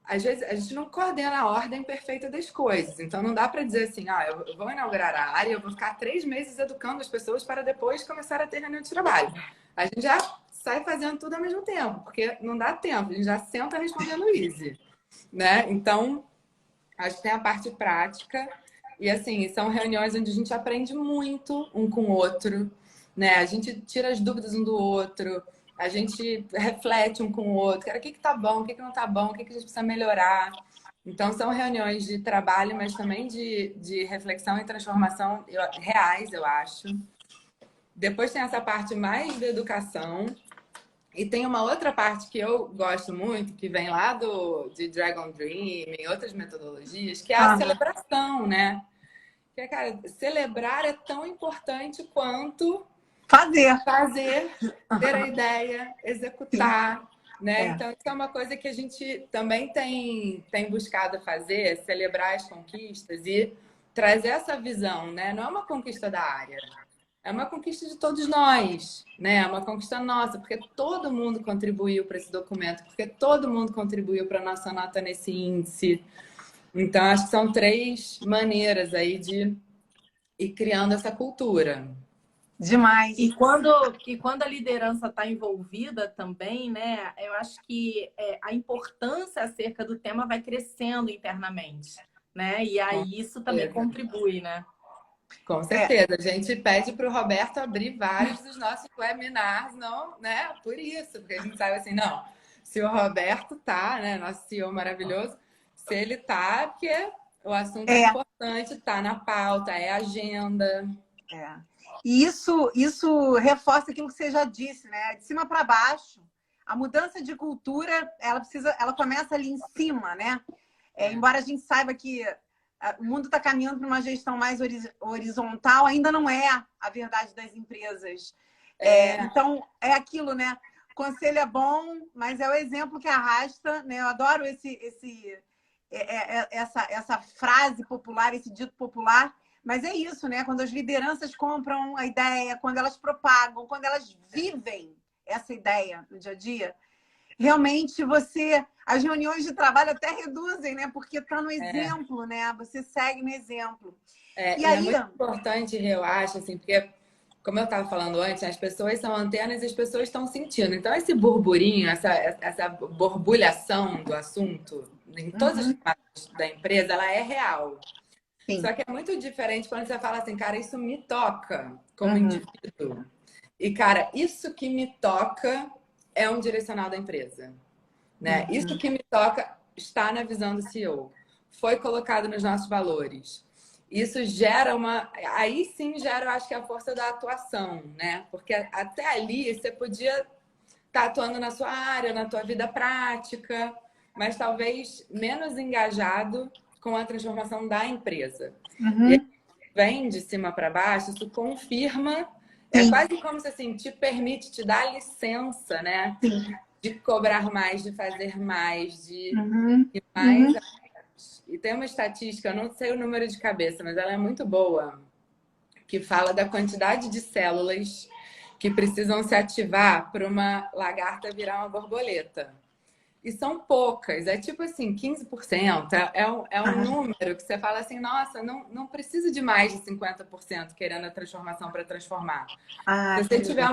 às vezes a gente não coordena a ordem perfeita das coisas. Então não dá para dizer assim, eu vou inaugurar a área, eu vou ficar 3 meses educando as pessoas para depois começar a ter reunião de trabalho. A gente já sai fazendo tudo ao mesmo tempo, porque não dá tempo, a gente já senta respondendo o easy, né? Então, acho que tem a parte prática e, assim, são reuniões onde a gente aprende muito um com o outro, né? A gente tira as dúvidas um do outro, a gente reflete um com o outro, o que tá bom, o que não tá bom, o que a gente precisa melhorar. Então, são reuniões de trabalho, mas também de reflexão e transformação reais, eu acho. Depois tem essa parte mais da educação. E tem uma outra parte que eu gosto muito, que vem lá de Dragon Dream e outras metodologias, que é a celebração, né? Que cara, celebrar é tão importante quanto fazer, ter a ideia, executar, né? Então, isso é uma coisa que a gente também tem buscado fazer, celebrar as conquistas e trazer essa visão, né? Não é uma conquista da área. é uma conquista de todos nós, né? É uma conquista nossa, porque todo mundo contribuiu para esse documento, porque todo mundo contribuiu para a nossa nota nesse índice. Então, acho que são 3 maneiras aí de ir criando essa cultura. Demais. E quando a liderança está envolvida também, né? Eu acho que a importância acerca do tema vai crescendo internamente, né? E aí isso também contribui, né? Com certeza. A gente pede para o Roberto abrir vários dos nossos webinars, não, né? Por isso, porque a gente sabe assim, não, se o Roberto tá, né? Nosso CEO maravilhoso, se ele tá, porque o assunto é importante, tá na pauta, é agenda. E isso reforça aquilo que você já disse, né? De cima para baixo. A mudança de cultura, ela começa ali em cima, né? Embora a gente saiba que o mundo está caminhando para uma gestão mais horizontal, ainda não é a verdade das empresas. Então, é aquilo, né? Conselho é bom, mas é o exemplo que arrasta, né? Eu adoro essa frase popular, esse dito popular, mas é isso, né? Quando as lideranças compram a ideia, quando elas propagam, quando elas vivem essa ideia no dia a dia, realmente as reuniões de trabalho até reduzem, né? Porque está no exemplo, né? Você segue no exemplo. E aí... é muito importante, eu acho, assim, porque, como eu estava falando antes, as pessoas são antenas e as pessoas estão sentindo. Então, esse burburinho, essa borbulhação do assunto, em todas as partes da empresa, ela é real. Sim. Só que é muito diferente quando você fala assim, cara, isso me toca como indivíduo. E, cara, isso que me toca é um direcional da empresa, né? Isso que me toca está na visão do CEO. Foi colocado nos nossos valores. Isso gera aí sim gera, eu acho que a força da atuação, né? Porque até ali você podia estar atuando na sua área, na tua vida prática, mas talvez menos engajado com a transformação da empresa. E vem de cima para baixo, isso confirma. É quase como se assim, te permite, te dá licença, né? De cobrar mais, de fazer mais, de ir mais. E tem uma estatística, eu não sei o número de cabeça, mas ela é muito boa, que fala da quantidade de células que precisam se ativar para uma lagarta virar uma borboleta. E são poucas, é tipo assim, 15%. É um número que você fala assim, nossa, não precisa de mais de 50% querendo a transformação para transformar. Se você tiver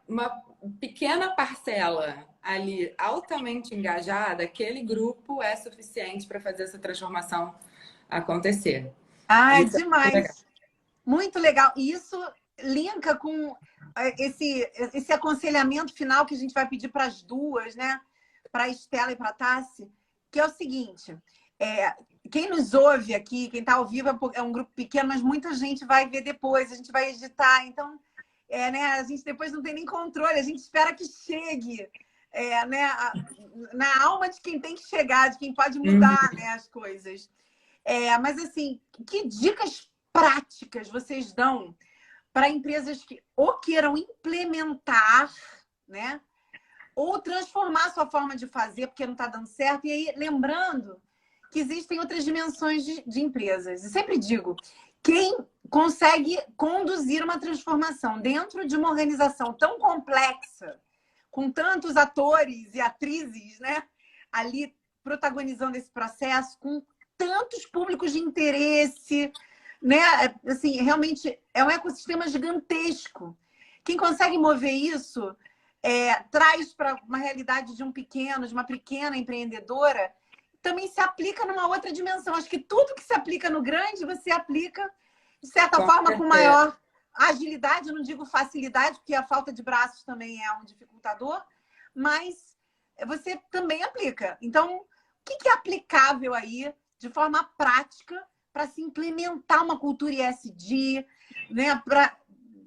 uma pequena parcela ali altamente engajada, aquele grupo é suficiente para fazer essa transformação acontecer. É demais. Muito legal. E isso linka com esse aconselhamento final que a gente vai pedir para as duas, né? Para a Estela e para a Tassi, que é o seguinte, quem nos ouve aqui, quem está ao vivo é um grupo pequeno, mas muita gente vai ver depois, a gente vai editar, então né, a gente depois não tem nem controle, a gente espera que chegue né, na alma de quem tem que chegar, de quem pode mudar né, as coisas. Mas assim, que dicas práticas vocês dão para empresas que ou queiram implementar, né? Ou transformar a sua forma de fazer, porque não está dando certo. E aí, lembrando que existem outras dimensões de empresas. E sempre digo, quem consegue conduzir uma transformação dentro de uma organização tão complexa, com tantos atores e atrizes, né, ali protagonizando esse processo, com tantos públicos de interesse, né, assim, realmente é um ecossistema gigantesco. Quem consegue mover isso... traz para uma realidade de uma pequena empreendedora, também se aplica numa outra dimensão. Acho que tudo que se aplica no grande, você aplica, de certa forma, com maior agilidade, não digo facilidade, porque a falta de braços também é um dificultador, mas você também aplica. Então, o que é aplicável aí, de forma prática, para se implementar uma cultura ESG, né,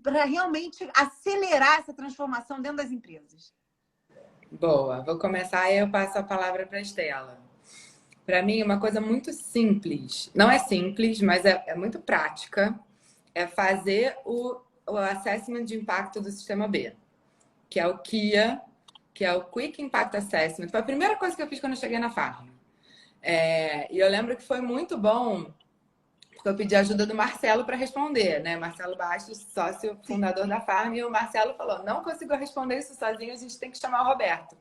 para realmente acelerar essa transformação dentro das empresas? Boa, vou começar e eu passo a palavra para a Estela. Para mim, uma coisa muito simples, não é simples, mas é muito prática, é fazer o Assessment de Impacto do Sistema B, que é o QIA, que é o Quick Impact Assessment. Foi a primeira coisa que eu fiz quando eu cheguei na Farm. E eu lembro que foi muito bom, eu pedi a ajuda do Marcelo para responder, né? Marcelo Bastos, sócio fundador da Farm, e o Marcelo falou: não consigo responder isso sozinho, a gente tem que chamar o Roberto.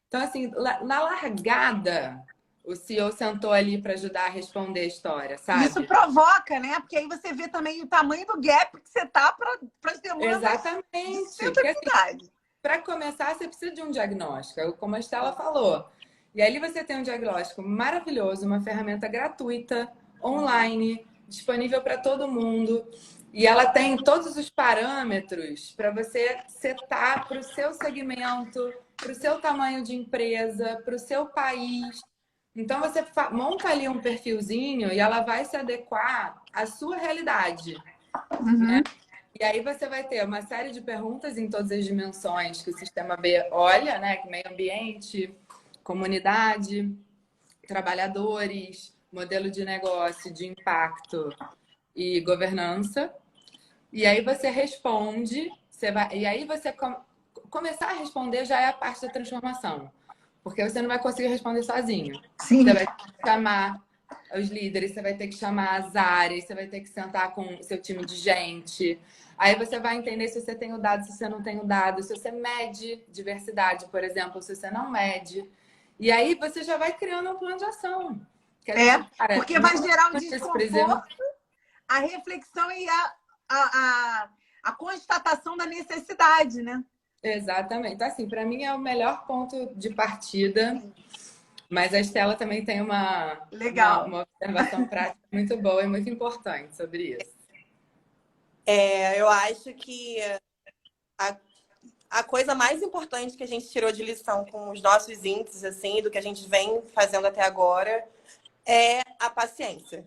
Então, assim, na largada, o CEO sentou ali para ajudar a responder a história, sabe? Isso provoca, né? Porque aí você vê também o tamanho do gap que você tá para as demandas Exatamente. de sustentabilidade. Para começar, você precisa de um diagnóstico, como a Estela falou. E ali você tem um diagnóstico maravilhoso, uma ferramenta gratuita, online, disponível para todo mundo. E ela tem todos os parâmetros para você setar para o seu segmento, para o seu tamanho de empresa, para o seu país. Então, você monta ali um perfilzinho e ela vai se adequar à sua realidade. Né? E aí você vai ter uma série de perguntas em todas as dimensões que o Sistema B olha, né? Meio ambiente, comunidade, trabalhadores, modelo de negócio, de impacto e governança. E aí você responde, e aí você começar a responder já é a parte da transformação. Porque você não vai conseguir responder sozinho. Sim. Você vai ter que chamar os líderes, você vai ter que chamar as áreas, você vai ter que sentar com o seu time de gente. Aí você vai entender se você tem o dado, se você não tem o dado, se você mede diversidade, por exemplo, se você não mede. E aí você já vai criando um plano de ação. Porque vai gerar o desconforto, a reflexão e a constatação da necessidade, né? Exatamente. Então, assim, para mim é o melhor ponto de partida, mas a Estela também tem uma observação prática muito boa e muito importante sobre isso. Eu acho que a coisa mais importante que a gente tirou de lição com os nossos índices, assim, do que a gente vem fazendo até agora, é a paciência.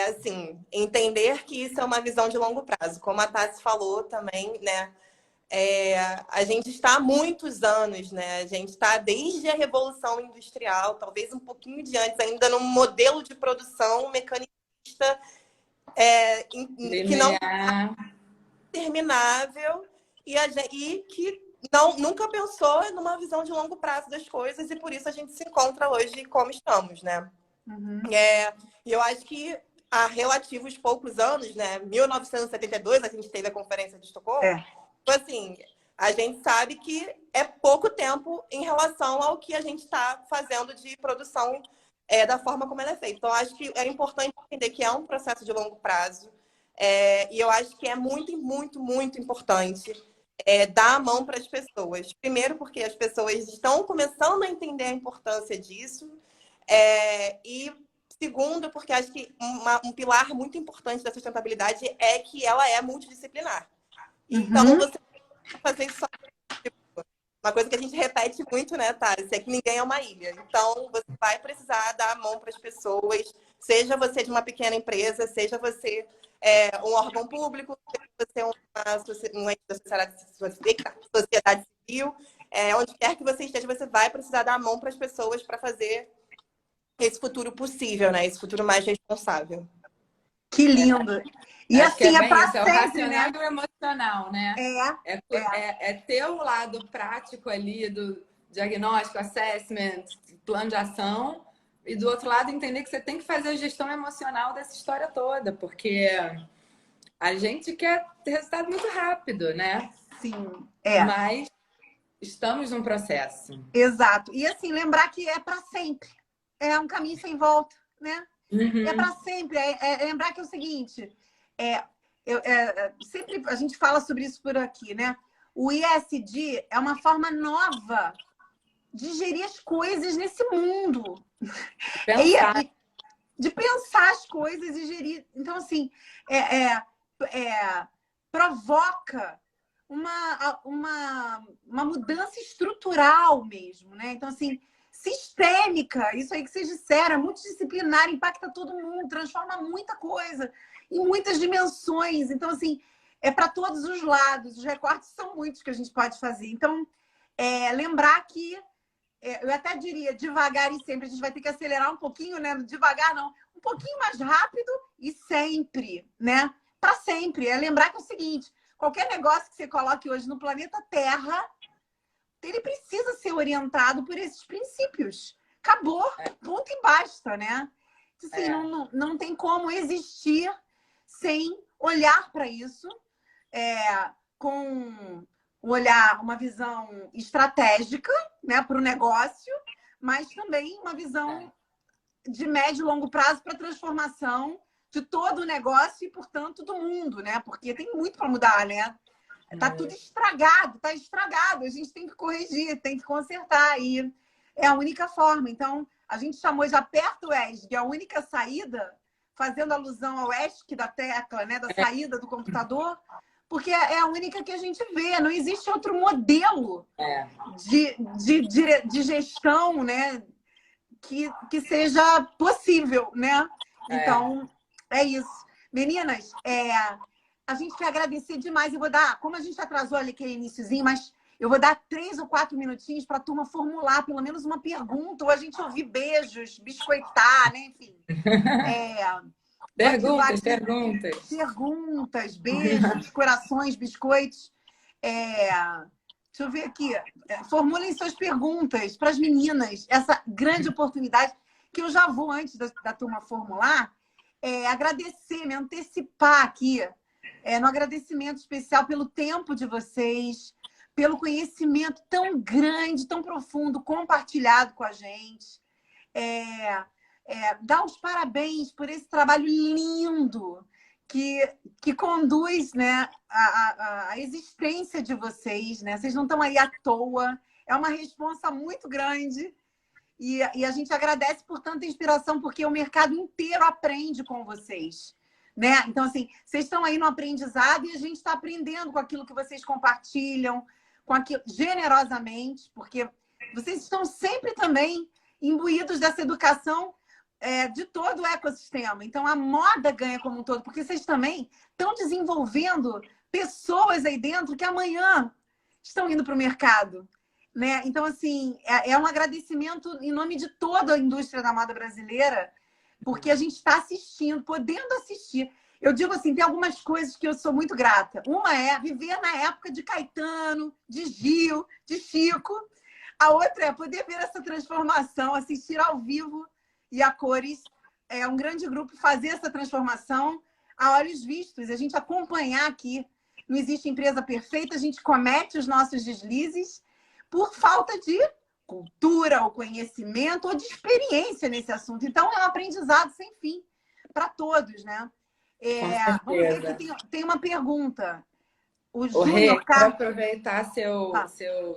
Assim, entender que isso é uma visão de longo prazo. Como a Tassi falou também, né? A gente está há muitos anos, né? A gente está desde a Revolução Industrial, talvez um pouquinho de antes, ainda num modelo de produção mecanicista que não é terminável e que nunca pensou numa visão de longo prazo das coisas, e por isso a gente se encontra hoje como estamos, né? E eu acho que há relativos poucos anos, né? 1972, a gente teve a Conferência de Estocolmo. Assim, a gente sabe que é pouco tempo em relação ao que a gente está fazendo de produção da forma como ela é feita. Então, acho que é importante entender que é um processo de longo prazo. E eu acho que é muito, muito, muito importante dar a mão para as pessoas. Primeiro, porque as pessoas estão começando a entender a importância disso. E segundo, porque acho que um pilar muito importante da sustentabilidade é que ela é multidisciplinar. Então, você tem que fazer isso. Uma coisa que a gente repete muito, né, Tassi? É que ninguém é uma ilha. Então, você vai precisar dar a mão para as pessoas, seja você de uma pequena empresa, seja você um órgão público, seja você um ente da sociedade civil, onde quer que você esteja, você vai precisar dar a mão para as pessoas para fazer esse futuro possível, né? Esse futuro mais responsável. Que lindo! E acho assim, é para isso, sempre, é o racional, né? e o emocional, né? É ter o lado prático ali do diagnóstico, assessment, plano de ação, e do outro lado entender que você tem que fazer a gestão emocional dessa história toda, porque a gente quer ter resultado muito rápido, né? Sim, Mas estamos num processo. Exato. E assim, lembrar que é para sempre. É um caminho sem volta, né? É para sempre. Lembrar que é o seguinte, sempre a gente fala sobre isso por aqui, né? O ESG é uma forma nova de gerir as coisas nesse mundo. De pensar as coisas e gerir. Então, assim, provoca uma mudança estrutural mesmo, né? Então, assim, sistêmica, isso aí que vocês disseram, é multidisciplinar, impacta todo mundo, transforma muita coisa em muitas dimensões. Então, assim, é para todos os lados. Os recortes são muitos que a gente pode fazer. Então, lembrar que, eu até diria, devagar e sempre, a gente vai ter que acelerar um pouquinho, né? Devagar não, um pouquinho mais rápido e sempre, né? Para sempre. É lembrar que é o seguinte, qualquer negócio que você coloque hoje no planeta Terra, ele precisa ser orientado por esses princípios. Acabou, ponto e basta, né? assim, não tem como existir sem olhar para isso com um olhar, uma visão estratégica, né, para o negócio, mas também uma visão de médio e longo prazo para a transformação de todo o negócio e, portanto, do mundo, né? Porque tem muito para mudar, né? Tá tudo estragado, tá estragado. A gente tem que corrigir, tem que consertar. E é a única forma. Então, a gente chamou de Aperta ESG, a única saída, fazendo alusão ao ESC da tecla, né? Da saída do computador, porque é a única que a gente vê. Não existe outro modelo de gestão, né? Que seja possível, né? Então, é isso. Meninas, a gente quer agradecer demais. Eu vou dar, como a gente atrasou ali aquele iniciozinho, mas eu vou dar 3 ou 4 minutinhos para a turma formular pelo menos uma pergunta, ou a gente ouvir beijos, biscoitar, né? Enfim. Perguntas, beijos, corações, biscoitos. Deixa eu ver aqui. Formulem suas perguntas para as meninas. Essa grande oportunidade que eu já vou, antes da turma formular, agradecer, me antecipar aqui, no agradecimento especial pelo tempo de vocês, pelo conhecimento tão grande, tão profundo, compartilhado com a gente. Dar os parabéns por esse trabalho lindo que conduz, né, a existência de vocês, né? Vocês não estão aí à toa. É uma responsa muito grande. E a gente agradece por tanta inspiração, porque o mercado inteiro aprende com vocês, né? Então, assim, vocês estão aí no aprendizado e a gente está aprendendo com aquilo que vocês compartilham, com aquilo, generosamente, porque vocês estão sempre também imbuídos dessa educação de todo o ecossistema. Então, a moda ganha como um todo, porque vocês também estão desenvolvendo pessoas aí dentro que amanhã estão indo para o mercado, né? Então, assim, é um agradecimento em nome de toda a indústria da moda brasileira, porque a gente está assistindo, podendo assistir. Eu digo assim, tem algumas coisas que eu sou muito grata. Uma é viver na época de Caetano, de Gil, de Chico. A outra é poder ver essa transformação, assistir ao vivo e a cores. É um grande grupo fazer essa transformação a olhos vistos. A gente acompanhar aqui. Não existe empresa perfeita, a gente comete os nossos deslizes por falta de cultura, ou conhecimento, ou de experiência nesse assunto. Então, é um aprendizado sem fim para todos, né? Vamos ver que tem uma pergunta. O Júnior Para aproveitar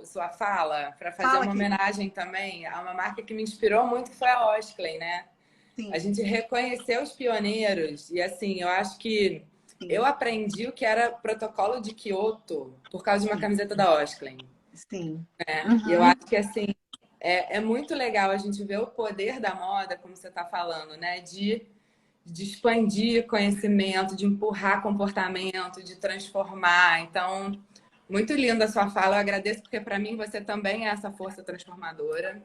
sua fala, para fazer uma homenagem também a uma marca que me inspirou muito, que foi a Osklen, né? Sim. A gente reconheceu os pioneiros e, assim, eu acho que eu aprendi o que era protocolo de Kyoto por causa de uma camiseta da Osklen. Sim. E eu acho que, assim, é muito legal a gente ver o poder da moda, como você está falando, né? De expandir conhecimento, de empurrar comportamento, de transformar. Então, muito linda a sua fala. Eu agradeço, porque para mim você também é essa força transformadora.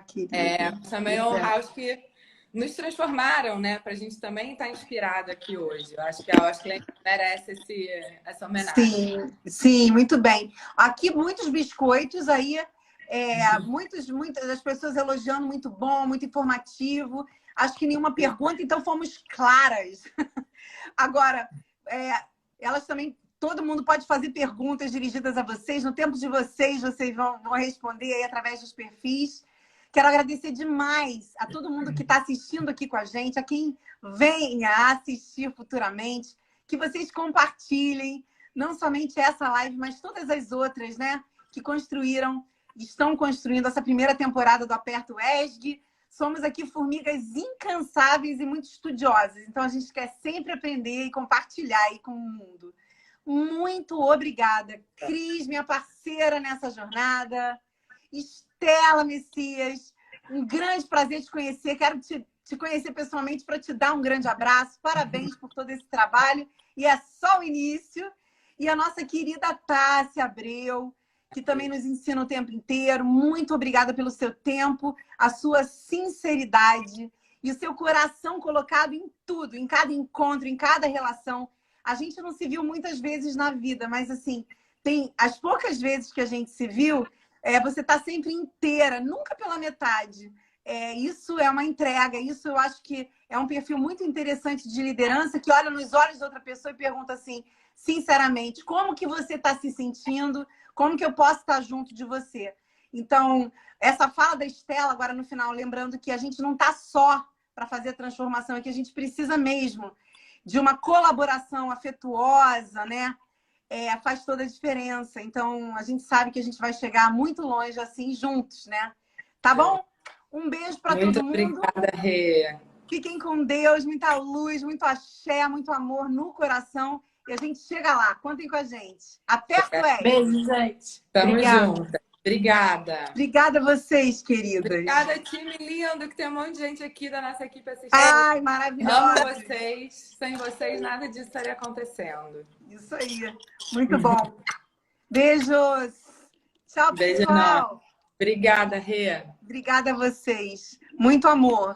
Querida. Também honrar os que nos transformaram, né? Para a gente também estar inspirado aqui hoje. Eu acho que a Osklen merece essa homenagem. Sim, muito bem. Aqui muitos biscoitos aí, muitas das pessoas elogiando, muito bom, muito informativo. Acho que nenhuma pergunta, então fomos claras. Agora, elas também, todo mundo pode fazer perguntas dirigidas a vocês. No tempo de vocês vão responder aí através dos perfis. Quero agradecer demais a todo mundo que está assistindo aqui com a gente, a quem venha a assistir futuramente, que vocês compartilhem, não somente essa live, mas todas as outras, né? Que estão construindo essa primeira temporada do Aperta ESG. Somos aqui formigas incansáveis e muito estudiosas. Então, a gente quer sempre aprender e compartilhar aí com o mundo. Muito obrigada. Cris, minha parceira nessa jornada. Estela Messias, um grande prazer te conhecer. Quero te conhecer pessoalmente para te dar um grande abraço. Parabéns por todo esse trabalho. E é só o início. E a nossa querida Tássia Abreu, que também nos ensina o tempo inteiro. Muito obrigada pelo seu tempo, a sua sinceridade e o seu coração colocado em tudo, em cada encontro, em cada relação. A gente não se viu muitas vezes na vida, mas assim, tem as poucas vezes que a gente se viu, você está sempre inteira, nunca pela metade. Isso é uma entrega, isso eu acho que é um perfil muito interessante de liderança, que olha nos olhos de outra pessoa e pergunta assim, sinceramente, como que você está se sentindo? Como que eu posso estar junto de você? Então, essa fala da Estela, agora no final, lembrando que a gente não está só para fazer transformação, é que a gente precisa mesmo de uma colaboração afetuosa, né? Faz toda a diferença. Então, a gente sabe que a gente vai chegar muito longe assim, juntos, né? Tá bom? Um beijo para todo mundo. Muito obrigada, Rê. Fiquem com Deus, muita luz, muito axé, muito amor no coração. E a gente chega lá. Contem com a gente. Aperta o L. Beijo, gente. Tamo Obrigada. junto. Obrigada. Obrigada a vocês, queridas. Obrigada, time lindo, que tem um monte de gente aqui da nossa equipe assistindo. Ai, Amo maravilhosa. vocês. Sem vocês, nada disso estaria acontecendo. Isso aí. Muito bom. Beijos. Tchau, Beijo pessoal. enorme. Obrigada, Rê. Obrigada a vocês. Muito amor.